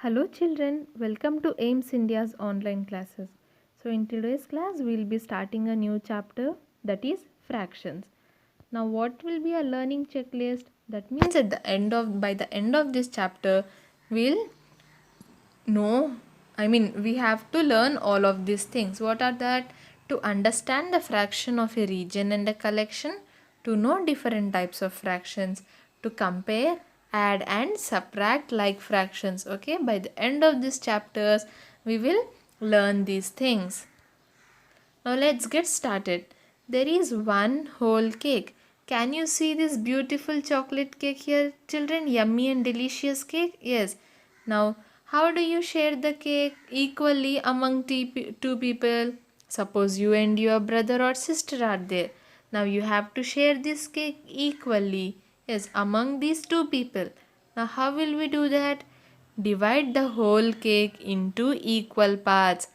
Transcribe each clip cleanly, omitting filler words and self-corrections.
Hello children, welcome to AIMS India's online classes. So in today's class we will be starting a new chapter, that is fractions. Now what will be a learning checklist? That means by the end of this chapter we'll know, we have to learn all of these things. What are that? To understand the fraction of a region and a collection, to know different types of fractions, to compare, add and subtract like fractions. Okay, by the end of these chapters we will learn these things. Now let's get started. There is one whole cake. Can you see this beautiful chocolate cake here, children? Yummy and delicious cake? Yes. Now, how do you share the cake equally among two people? Suppose you and your brother or sister are there. Now you have to share this cake equally. Yes, among these two people. Now how will we do that? Divide the whole cake into equal parts.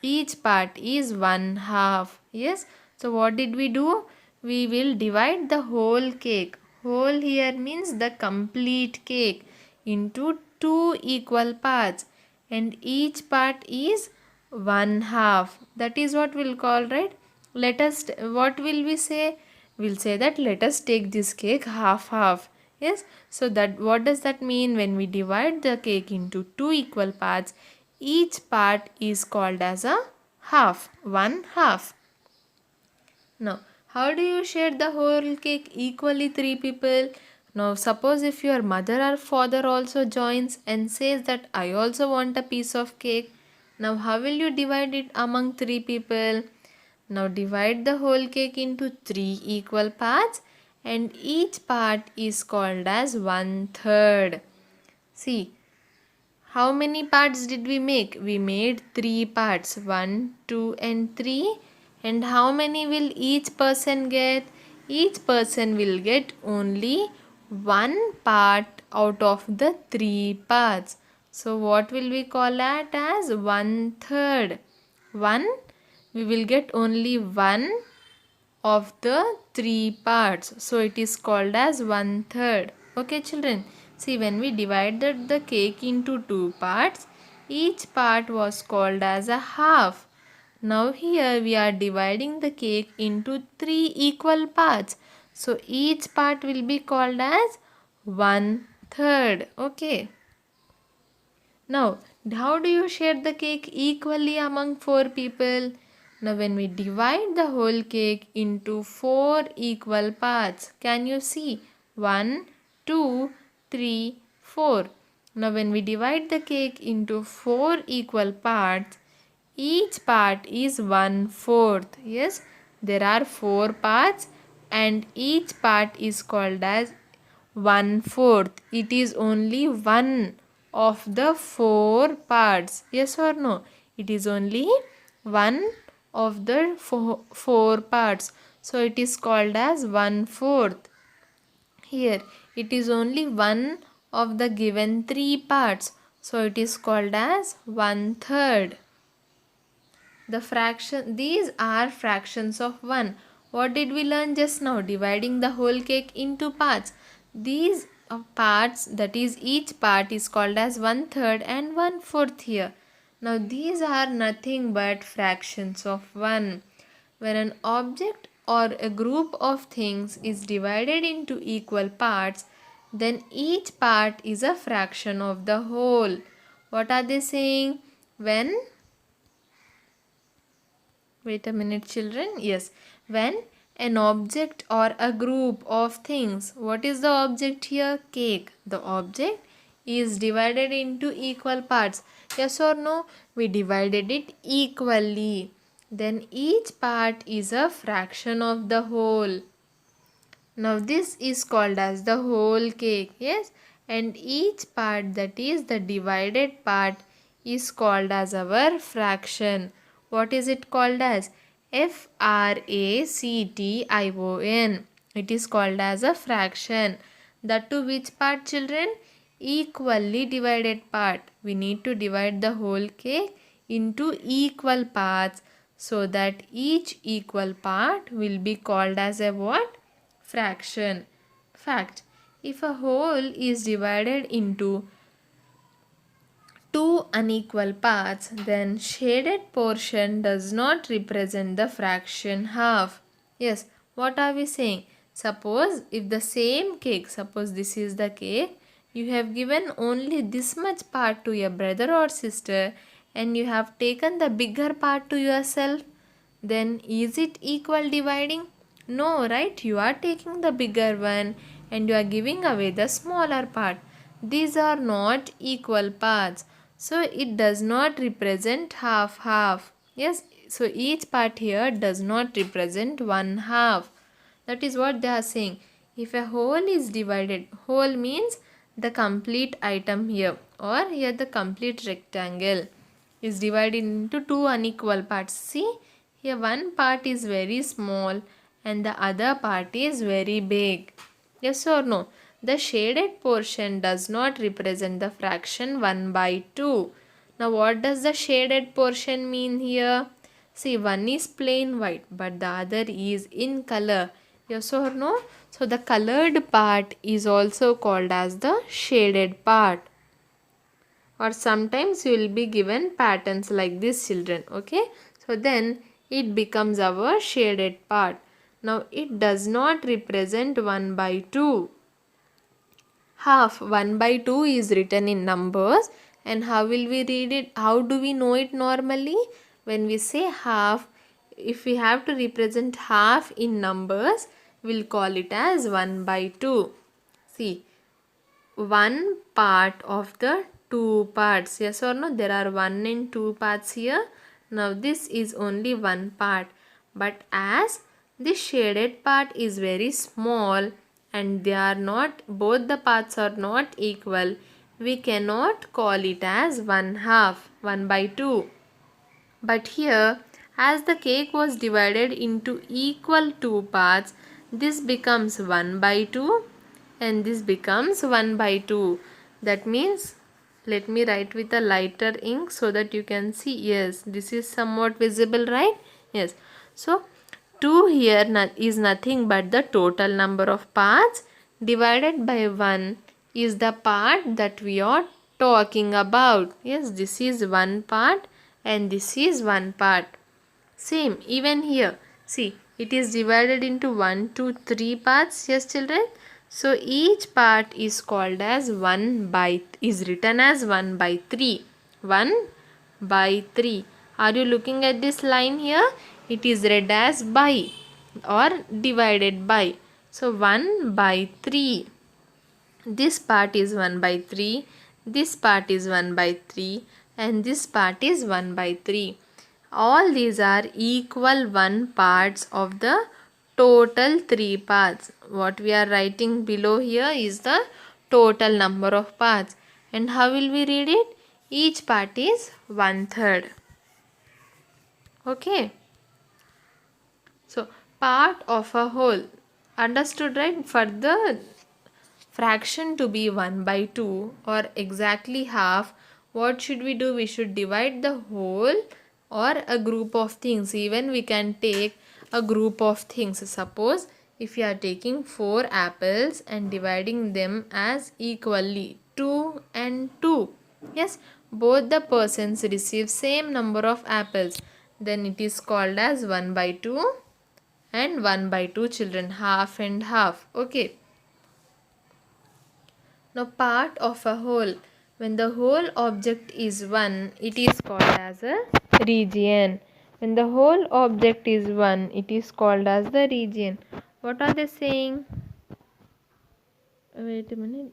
Each part is one half. Yes. So what did we do? We will divide the whole cake. Whole here means the complete cake into two equal parts. And each part is one half. That is what we'll call, right? What will we say? We'll say that let us take this cake half half. Yes. So that what does that mean? When we divide the cake into two equal parts, each part is called as a half, one half. Now, how do you share the whole cake equally three people? Now, suppose if your mother or father also joins and says that I also want a piece of cake. Now, how will you divide it among three people? Now, divide the whole cake into three equal parts and each part is called as 1/3. See, how many parts did we make? We made 3 parts, 1, 2 and 3. And how many will each person get? Each person will get only one part out of the 3 parts. So what will we call that as 1/3? 1, we will get only one of the 3 parts. So it is called as 1/3. Okay children. See, when we divided the cake into 2 parts, each part was called as a half. Now here we are dividing the cake into 3 equal parts. So each part will be called as 1/3. Okay. Now, how do you share the cake equally among 4 people? Now, when we divide the whole cake into 4 equal parts, can you see? 1, 2, 3, 4. Now, when we divide the cake into 4 equal parts, each part is 1/4. Yes, there are 4 parts and each part is called as 1/4. It is only one of the 4 parts. Yes or no? It is only one of the four parts. So it is called as 1/4. Here it is only one of the given 3 parts. So it is called as 1/3. These are fractions of 1. What did we learn just now? Dividing the whole cake into parts. These parts, that is each part is called as 1/3 and 1/4 here. Now these are nothing but fractions of 1. When an object or a group of things is divided into equal parts, then each part is a fraction of the whole. What are they saying? Wait a minute children. Yes. When an object or a group of things. What is the object here? Cake. The object is divided into equal parts. Yes or no? We divided it equally. Then each part is a fraction of the whole. Now this is called as the whole cake. Yes. And each part, that is the divided part, is called as our fraction. What is it called as? Fraction. It is called as a fraction. That to which part children? Equally divided part. We need to divide the whole cake into equal parts so that each equal part will be called as a what? Fraction. Fact. If a whole is divided into 2 unequal parts, then shaded portion does not represent the fraction half. Yes, what are we saying? Suppose if the same cake, suppose this is the cake, you have given only this much part to your brother or sister and you have taken the bigger part to yourself, then is it equal dividing? No, right? You are taking the bigger one and you are giving away the smaller part. These are not equal parts. So it does not represent half half. Yes, so each part here does not represent one half. That is what they are saying. If a whole is divided, whole means the complete item here, or here the complete rectangle is divided into two unequal parts. See, here one part is very small and the other part is very big. Yes or no? The shaded portion does not represent the fraction 1 by 2. Now what does the shaded portion mean here? See, one is plain white but the other is in color. Yes or no? So the colored part is also called as the shaded part. Or sometimes you will be given patterns like this, children. Okay, so then it becomes our shaded part. Now it does not represent 1 by 2. Half 1 by 2 is written in numbers, and how will we read it? How do we know it normally? When we say half, if we have to represent half in numbers, we'll call it as 1 by 2. See, one part of the two parts. Yes or no? There are one and two parts here. Now this is only one part. But as this shaded part is very small and they are not, both the parts are not equal, we cannot call it as 1 half, 1 by 2. But here, as the cake was divided into equal two parts, this becomes 1 by 2 and this becomes 1 by 2. That means, let me write with a lighter ink so that you can see. Yes, this is somewhat visible, right? Yes. So, 2 here is nothing but the total number of parts divided by 1 is the part that we are talking about. Yes, this is one part and this is one part. Same even here. See, it is divided into 1, 2, 3 parts. Yes, children. So each part is called as 1 by, is written as 1 by 3. 1 by 3. Are you looking at this line here? It is read as by or divided by. So 1 by 3. This part is 1 by 3. This part is 1 by 3. And this part is 1 by 3. All these are equal 1 parts of the total 3 parts. What we are writing below here is the total number of parts. And how will we read it? Each part is 1/3. Okay. So, part of a whole. Understood, right? For the fraction to be 1 by 2 or exactly half, what should we do? We should divide the whole or a group of things. Even we can take a group of things. Suppose if you are taking 4 apples and dividing them as equally 2 and 2. Yes, both the persons receive same number of apples. Then it is called as 1 by 2 and 1 by 2, children, half and half. Okay. Now part of a whole. When the whole object is 1, it is called as a region. When the whole object is 1, it is called as the region. What are they saying? Wait a minute.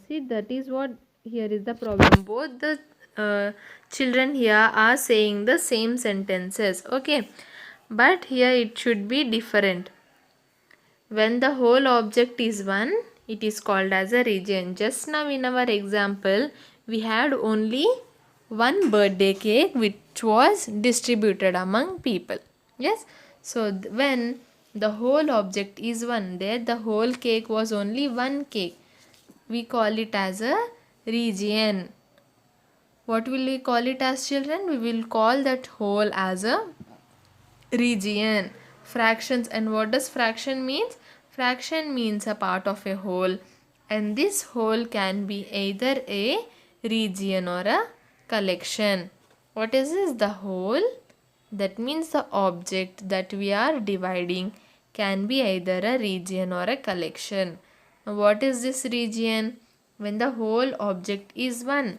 See, that is what here is the problem. Both the children here are saying the same sentences. Okay. But here it should be different. When the whole object is 1, it is called as a region. Just now in our example, we had only one birthday cake which was distributed among people. Yes. So when the whole object is 1, there the whole cake was only one cake. We call it as a region. What will we call it as, children? We will call that whole as a region. Fractions. And what does fraction means? Fraction means a part of a whole, and this whole can be either a region or a collection. What is this? The whole. That means the object that we are dividing can be either a region or a collection. Now what is this region? When the whole object is one.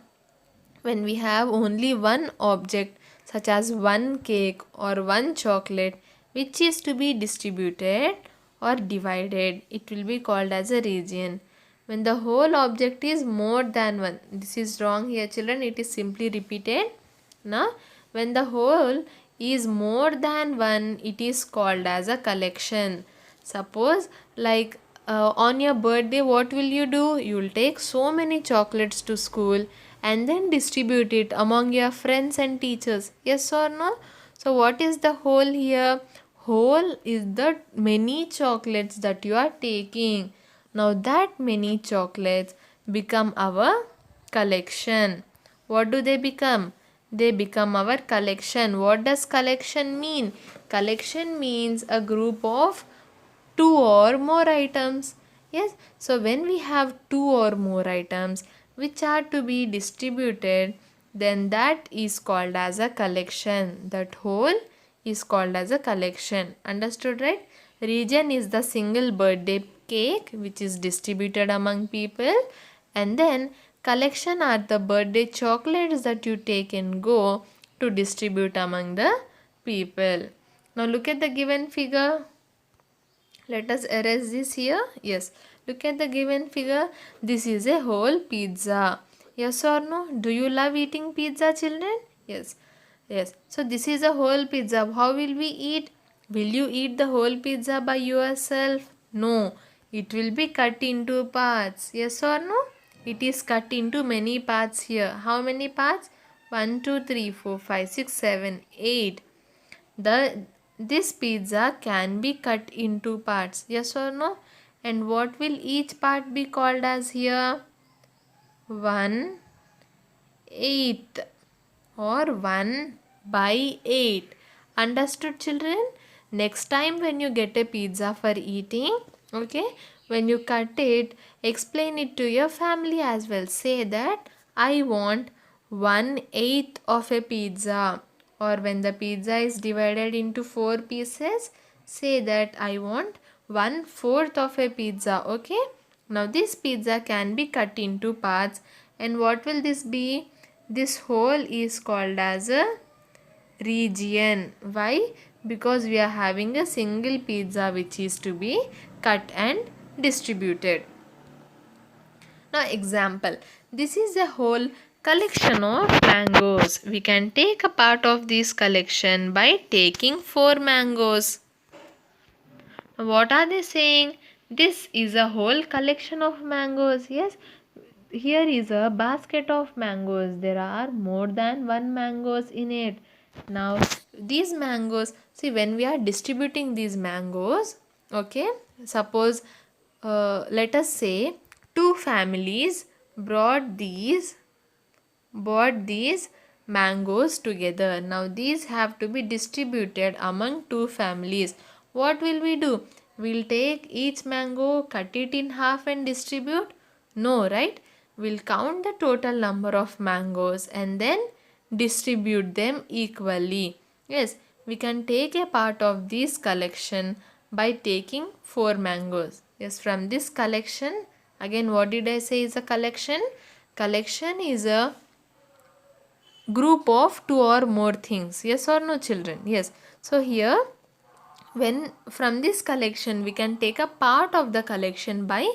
When we have only one object such as one cake or one chocolate which is to be distributed or divided, it will be called as a region. When the whole object is more than one, this is wrong here children, it is simply repeated. Now when the whole is more than one, it is called as a collection. Suppose like on your birthday, what will you do? You will take so many chocolates to school and then distribute it among your friends and teachers. Yes or no? So what is the whole here? Whole is the many chocolates that you are taking. Now that many chocolates become our collection. What do they become? They become our collection. What does collection mean? Collection means a group of two or more items. Yes, so when we have two or more items which are to be distributed, then that is called as a collection. That whole is called as a collection. Understood, right? Region is the single birthday cake which is distributed among people, and then collection are the birthday chocolates that you take and go to distribute among the people. Now look at the given figure. Let us erase this here. Yes, look at the given figure. This is a whole pizza. Yes or no? Do you love eating pizza, children? Yes. Yes. So this is a whole pizza. How will we eat? Will you eat the whole pizza by yourself? No. It will be cut into parts. Yes or no? It is cut into many parts here. How many parts? 1, 2, 3, 4, 5, 6, 7, 8. This pizza can be cut into parts. Yes or no? And what will each part be called as here? 1/8 or 1/8. Understood, children? Next time when you get a pizza for eating, okay, when you cut it, explain it to your family as well. Say that I want 1/8 of a pizza. Or when the pizza is divided into 4 pieces, say that I want 1/4 of a pizza. Okay. Now this pizza can be cut into parts, and what will this be? This whole is called as a region. Why? Because we are having a single pizza which is to be cut and distributed. Now example, this is a whole collection of mangoes. We can take a part of this collection by taking 4 mangoes. What are they saying? This is a whole collection of mangoes. Yes, here is a basket of mangoes. There are more than one mangoes in it. Now these mangoes, see, when we are distributing these mangoes, okay, suppose let us say two families bought these mangoes together. Now these have to be distributed among two families. What will we do? We'll take each mango, cut it in half and distribute? No, right? We'll count the total number of mangoes and then distribute them equally. Yes, we can take a part of this collection by taking 4 mangoes. Yes, from this collection, again what did I say is a collection? Collection is a group of two or more things. Yes or no, children? Yes. So here, when from this collection we can take a part of the collection by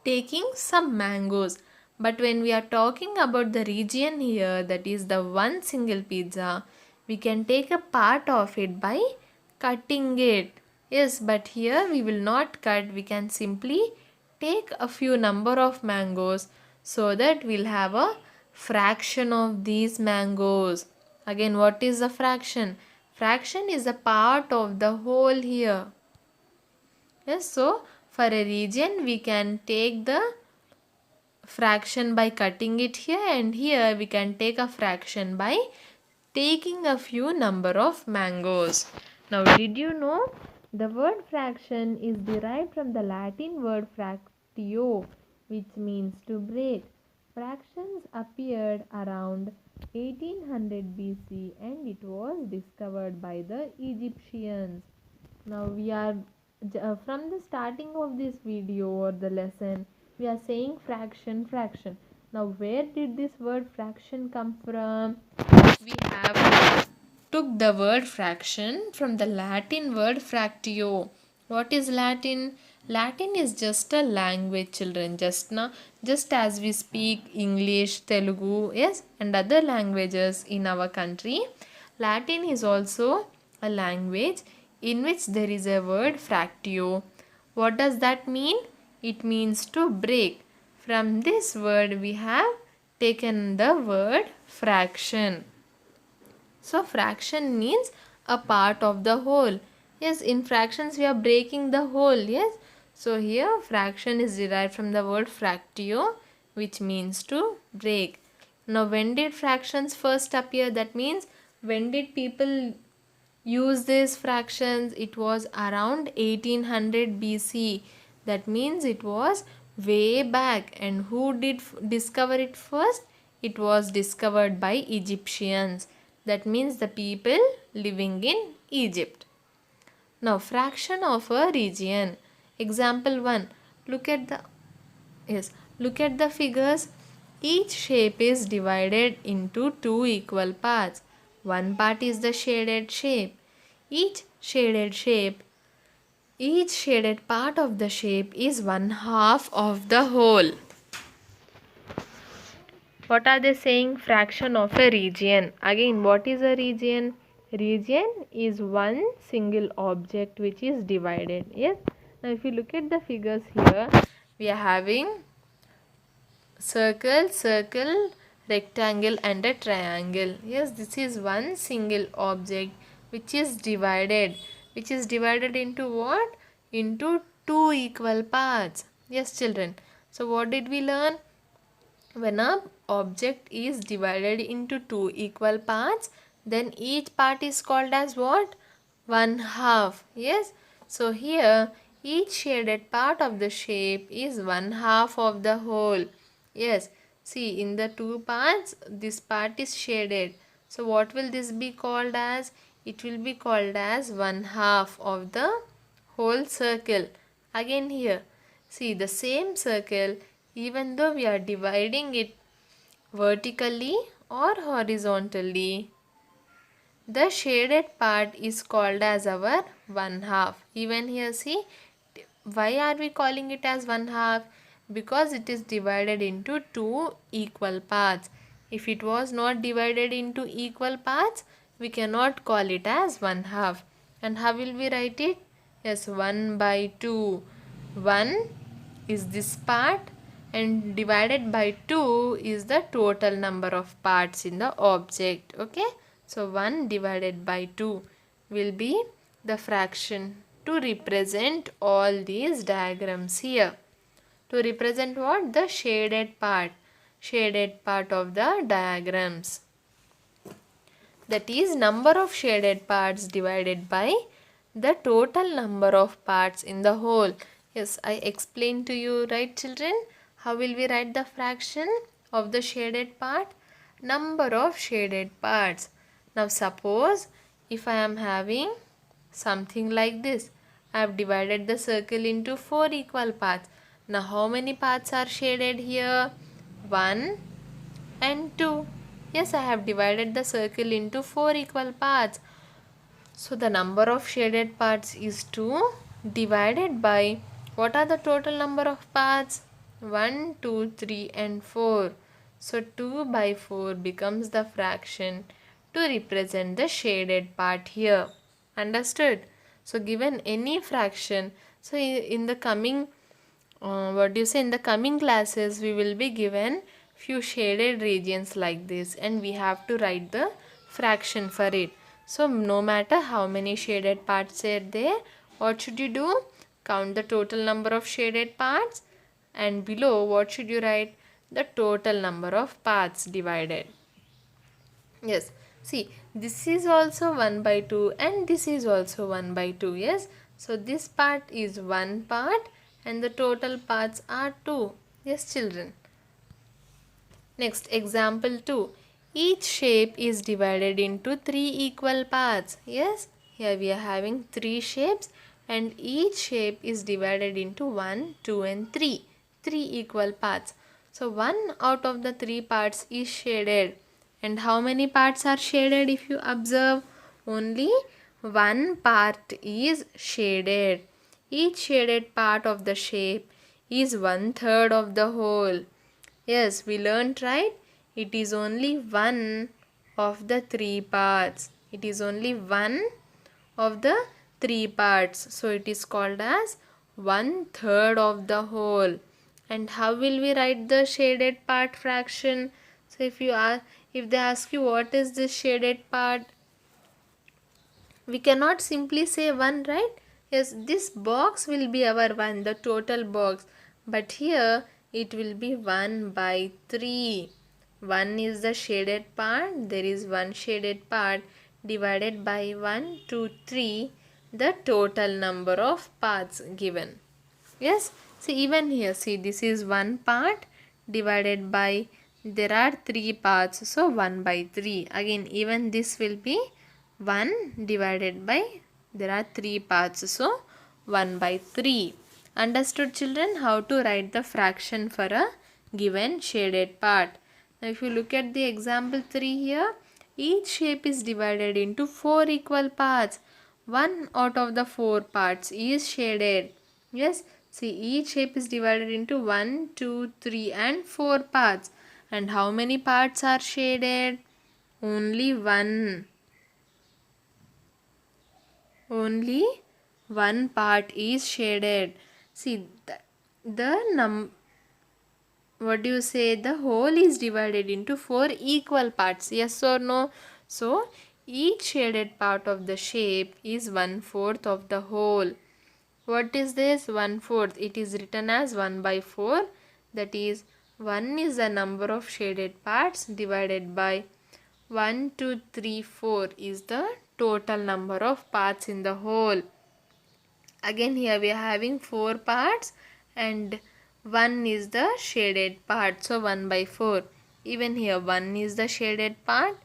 taking some mangoes. But when we are talking about the region here, that is the one single pizza, we can take a part of it by cutting it. Yes, but here we will not cut. We can simply take a few number of mangoes so that we'll have a fraction of these mangoes. Again, what is the fraction? Fraction is a part of the whole here. Yes, so for a region we can take the fraction by cutting it here, and here we can take a fraction by taking a few number of mangoes. Now did you know the word fraction is derived from the Latin word fractio, which means to break. Fractions appeared around 1800 BC and it was discovered by the Egyptians. Now we are from the starting of this video or the lesson we are saying fraction. Now where did this word fraction come from? We have took the word fraction from the Latin word fractio. What is Latin? Latin is just a language, children. Just as we speak English, Telugu, yes, and other languages in our country, Latin is also a language in which there is a word fractio. What does that mean? It means to break. From this word we have taken the word fraction. So fraction means a part of the whole. Yes, in fractions we are breaking the whole. Yes. So here fraction is derived from the word fractio, which means to break. Now when did fractions first appear? That means when did people use these fractions? It was around 1800 BC. That means it was way back. And who did discover it first? It was discovered by Egyptians. That means the people living in Egypt. Now fraction of a region. Example 1. Look at the look at the figures. Each shape is divided into two equal parts. One part is the shaded shape. Each shaded shape each shaded part of the shape is one half of the whole. What are they saying? Fraction of a region. Again, what is a region? Region is one single object which is divided. Yes. Now, if you look at the figures here, we are having circle, rectangle and a triangle. Yes, this is one single object which is divided. Which is divided into what? Into two equal parts. Yes, children. So, what did we learn? When a object is divided into two equal parts, then each part is called as what? One half. Yes. So here each shaded part of the shape is one half of the whole. Yes. See, in the two parts, this part is shaded. So what will this be called as? It will be called as one half of the whole circle. Again here, see the same circle, even though we are dividing it vertically or horizontally, the shaded part is called as our one half. Even here, see, why are we calling it as one half? Because it is divided into two equal parts. If it was not divided into equal parts, we cannot call it as one half. And how will we write it? Yes, 1 by 2. 1 is this part and divided by 2 is the total number of parts in the object. Okay. So 1 divided by 2 will be the fraction to represent all these diagrams here. To represent what? The shaded part of the diagrams. That is number of shaded parts divided by the total number of parts in the whole. Yes, I explained to you, right children? How will we write the fraction of the shaded part? Number of shaded parts. Now suppose if I am having something like this. I have divided the circle into 4 equal parts. Now how many parts are shaded here? 1 and 2. Yes, I have divided the circle into 4 equal parts. So the number of shaded parts is 2 divided by what are the total number of parts? 1, 2, 3 and 4. So 2 by 4 becomes the fraction to represent the shaded part here. Understood? So given any fraction, so in the coming in the coming classes we will be given few shaded regions like this and we have to write the fraction for it. So no matter how many shaded parts are there, what should you do? Count the total number of shaded parts and below what should you write? The total number of parts divided. Yes, see, this is also 1 by 2 and this is also 1 by 2. Yes, so this part is one part and the total parts are 2. Yes, children. Next, example 2. Each shape is divided into 3 equal parts. Yes, here we are having 3 shapes and each shape is divided into 1, 2 and 3. 3 equal parts. So, 1 out of the 3 parts is shaded. And how many parts are shaded if you observe? Only 1 part is shaded. Each shaded part of the shape is 1/3 of the whole. Yes, we learned, right? It is only one of the 3 parts. It is only one of the 3 parts. So it is called as 1/3 of the whole. And how will we write the shaded part fraction? So if they ask you what is this shaded part, we cannot simply say 1, right? Yes, this box will be our 1, the total box. But here it will be 1/3. 1 is the shaded part. There is 1 shaded part divided by 1, 2, 3, the total number of parts given. Yes, see even here, see this is 1 part divided by, there are 3 parts, so 1/3. Again, even this will be 1 divided by, there are 3 parts, so 1/3. Understood, children, how to write the fraction for a given shaded part? Now if you look at the example 3 here, each shape is divided into 4 equal parts. 1 out of the 4 parts is shaded. Yes, see each shape is divided into 1, 2, 3 and 4 parts. And how many parts are shaded? Only one. Only one part is shaded. See what do you say? The whole is divided into 4 equal parts. Yes or no? So each shaded part of the shape is 1/4 of the whole. What is this? 1/4. It is written as 1/4. That is 1 is the number of shaded parts divided by 1, 2, 3, 4 is the total number of parts in the whole. Again here we are having 4 parts and 1 is the shaded part. So 1/4. Even here 1 is the shaded part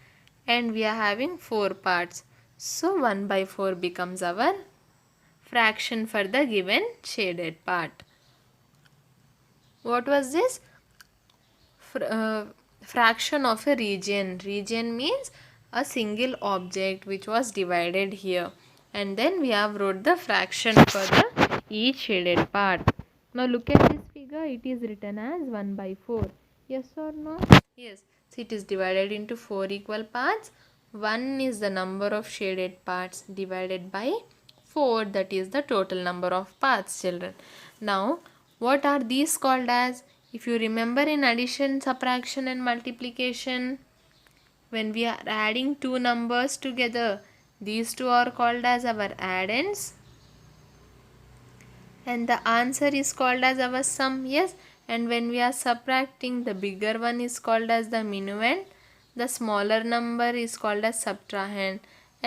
and we are having 4 parts. So 1/4 becomes our fraction for the given shaded part. What was this? Fraction of a region. Region means a single object which was divided here. And then we have wrote the fraction for the each shaded part. Now look at this figure. It is written as 1/4. Yes or no? Yes. So it is divided into 4 equal parts. 1 is the number of shaded parts divided by 4, that is the total number of parts, children. Now what are these called as? If you remember in addition, subtraction and multiplication, when we are adding two numbers together, these two are called as our addends and the answer is called as our sum. Yes, and when we are subtracting, the bigger one is called as the minuend, the smaller number is called as subtrahend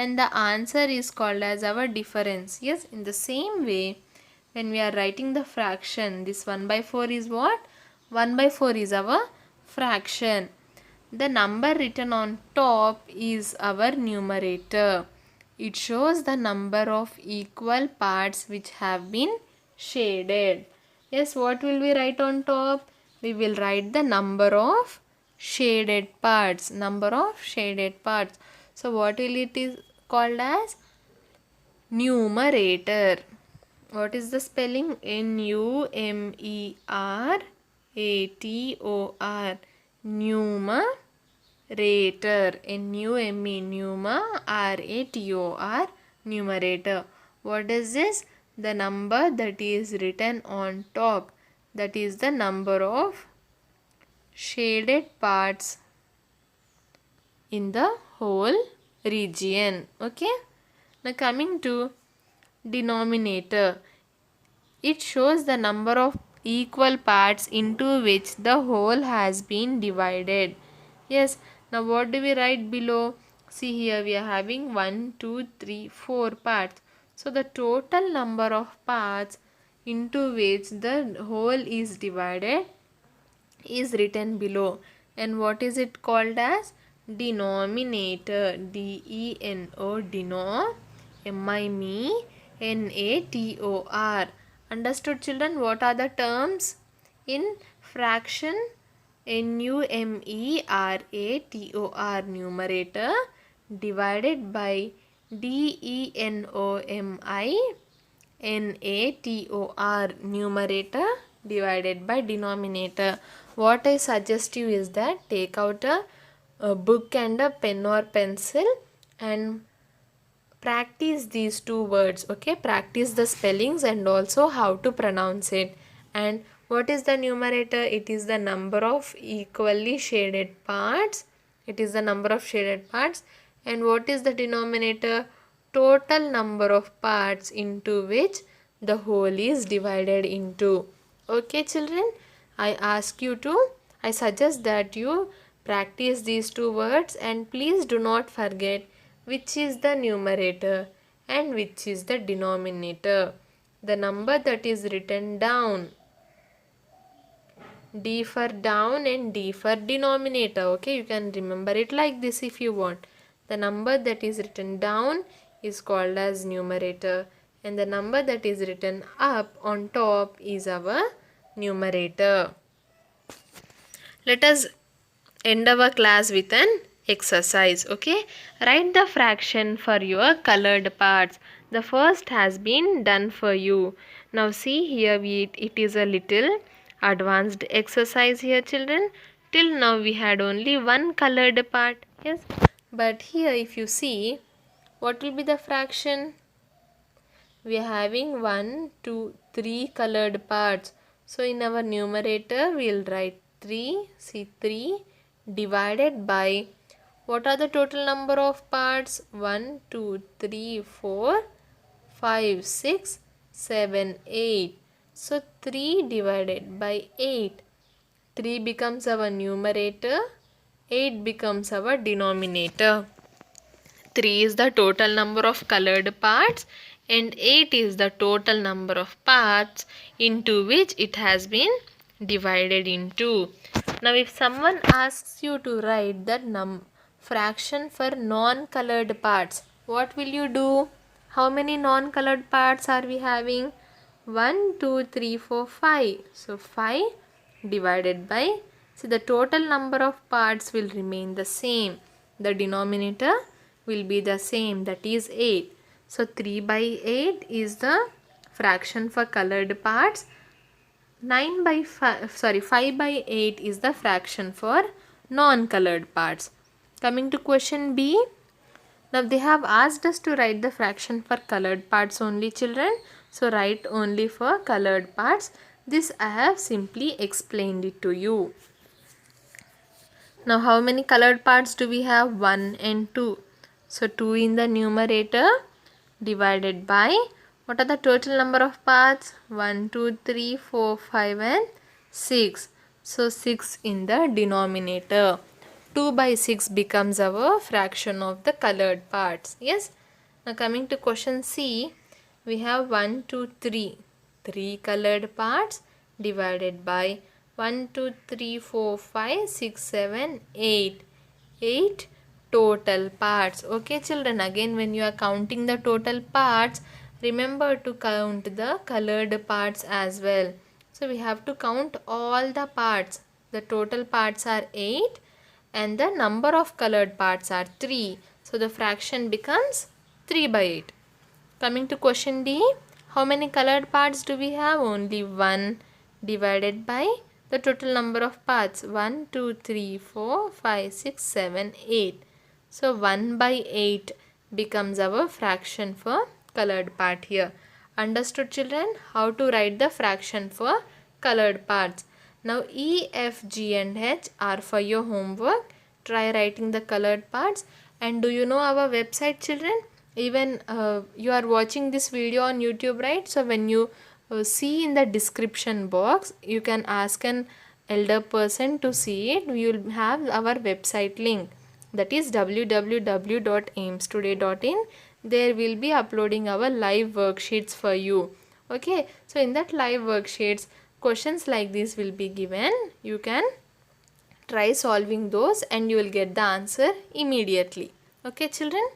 and the answer is called as our difference. Yes, in the same way, when we are writing the fraction, this 1/4 is what? 1/4 is our fraction. The number written on top is our numerator. It shows the number of equal parts which have been shaded. Yes, what will we write on top? We will write the number of shaded parts. Number of shaded parts. So what will it is called as? Numerator. What is the spelling? Numerator. Numerator. Nume, numa, rator, numerator. What is this? The number that is written on top. That is the number of shaded parts in the whole region. Okay. Now coming to denominator. It shows the number of equal parts into which the whole has been divided. Yes, now what do we write below? See here we are having 1, 2, 3, 4 parts. So the total number of parts into which the whole is divided is written below. and what is it called as? Denominator. D-E-N-O, deno, M-I, me, N-A-T-O-R. Understood, children? What are the terms in fraction? Numerator, numerator, divided by denominator, numerator, divided by denominator. What I suggest you is that take out a book and a pen or pencil and practice these two words. Okay, practice the spellings and also how to pronounce it. And what is the numerator? It is the number of equally shaded parts. It is the number of shaded parts. And what is the denominator? Total number of parts into which the whole is divided into. Okay, children, I suggest that you practice these two words, and please do not forget which is the numerator and which is the denominator. The number that is written down, D for down and D for denominator. Okay, you can remember it like this if you want. The number that is written down is called as numerator, and the number that is written up on top is our numerator. Let us end our class with an exercise. Okay, write the fraction for your colored parts. The first has been done for you. Now see here, it is a little advanced exercise here, children. Till now we had only one colored part. Yes, but here if you see, what will be the fraction? We are having 1, 2, 3 colored parts. So in our numerator we will write 3, see 3 divided by, what are the total number of parts? 1, 2, 3, 4, 5, 6, 7, 8. So 3 divided by 8. 3 becomes our numerator, 8 becomes our denominator. 3 is the total number of colored parts and 8 is the total number of parts into which it has been divided into. Now if someone asks you to write the fraction for non-colored parts, what will you do? How many non-colored parts are we having? 1, 2, 3, 4, 5. So 5 divided by, so the total number of parts will remain the same. The denominator will be the same, that is 8. So 3 by 8 is the fraction for colored parts. 5 by 8 is the fraction for non-colored parts. Coming to question B. Now they have asked us to write the fraction for colored parts only, children. So write only for colored parts. This I have simply explained it to you. Now how many colored parts do we have? 1 and 2. So 2 in the numerator divided by, what are the total number of parts? 1, 2, 3, 4, 5 and 6. So 6 in the denominator. 2 by 6 becomes our fraction of the colored parts. Yes. Now coming to question C, we have 1, 2, 3. 3 colored parts divided by 1, 2, 3, 4, 5, 6, 7, 8. 8 total parts. Okay, children, again when you are counting the total parts, remember to count the colored parts as well. So we have to count all the parts. The total parts are 8 and the number of colored parts are 3. So the fraction becomes 3 by 8. Coming to question D, how many colored parts do we have? Only 1 divided by the total number of parts. 1, 2, 3, 4, 5, 6, 7, 8. So 1 by 8 becomes our fraction for colored part here. Understood, children? How to write the fraction for colored parts. Now E, F, G and H are for your homework. Try writing the colored parts. And do you know our website, children? Even you are watching this video on YouTube, right? So when you see in the description box, you can ask an elder person to see it. We will have our website link, that is www.aimstoday.in. There will be uploading our live worksheets for you. Okay, so in that live worksheets, questions like this will be given. You can try solving those and you will get the answer immediately. Okay children?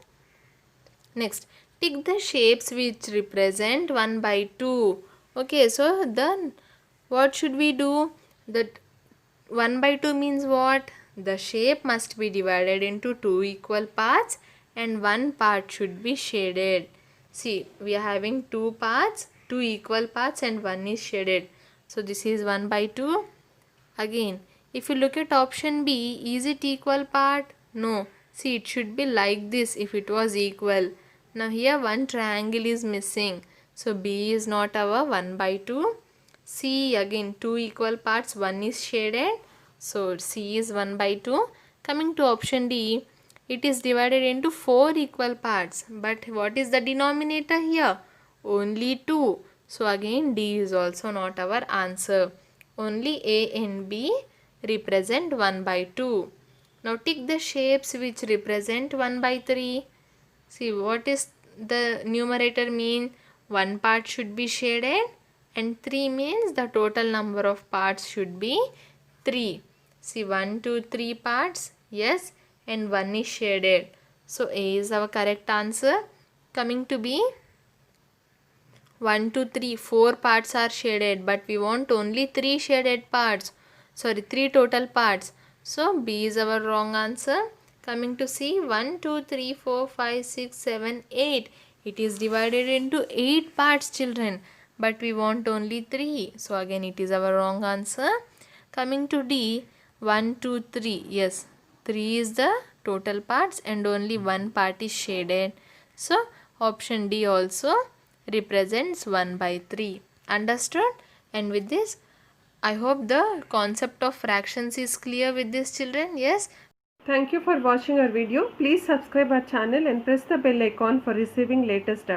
Next, tick the shapes which represent 1 by 2. Okay, so then what should we do? That 1 by 2 means what? The shape must be divided into 2 equal parts and one part should be shaded. See, we are having 2 parts, 2 equal parts and one is shaded. So this is 1 by 2. Again, if you look at option B, is it equal part? No. See, it should be like this if it was equal. Now here one triangle is missing. So B is not our 1 by 2. C, again 2 equal parts, one is shaded. So C is 1 by 2. Coming to option D, it is divided into 4 equal parts. But what is the denominator here? Only 2. So again D is also not our answer. Only A and B represent 1 by 2. Now tick the shapes which represent 1 by 3. See, what is the numerator mean? One part should be shaded and 3 means the total number of parts should be 3. See, 1, 2, 3 parts. Yes, and 1 is shaded. So A is our correct answer. Coming to B, 1, 2, 3, 4 parts are shaded, but we want only 3 shaded parts. Sorry, 3 total parts. So B is our wrong answer. Coming to C, 1, 2, 3, 4, 5, 6, 7, 8. It is divided into 8 parts, children, but we want only 3. So again it is our wrong answer. Coming to D, 1, 2, 3. Yes, 3 is the total parts and only one part is shaded. So option D also represents 1 by 3. Understood? And with this, I hope the concept of fractions is clear with these children. Yes. Thank you for watching our video. Please subscribe our channel and press the bell icon for receiving latest updates.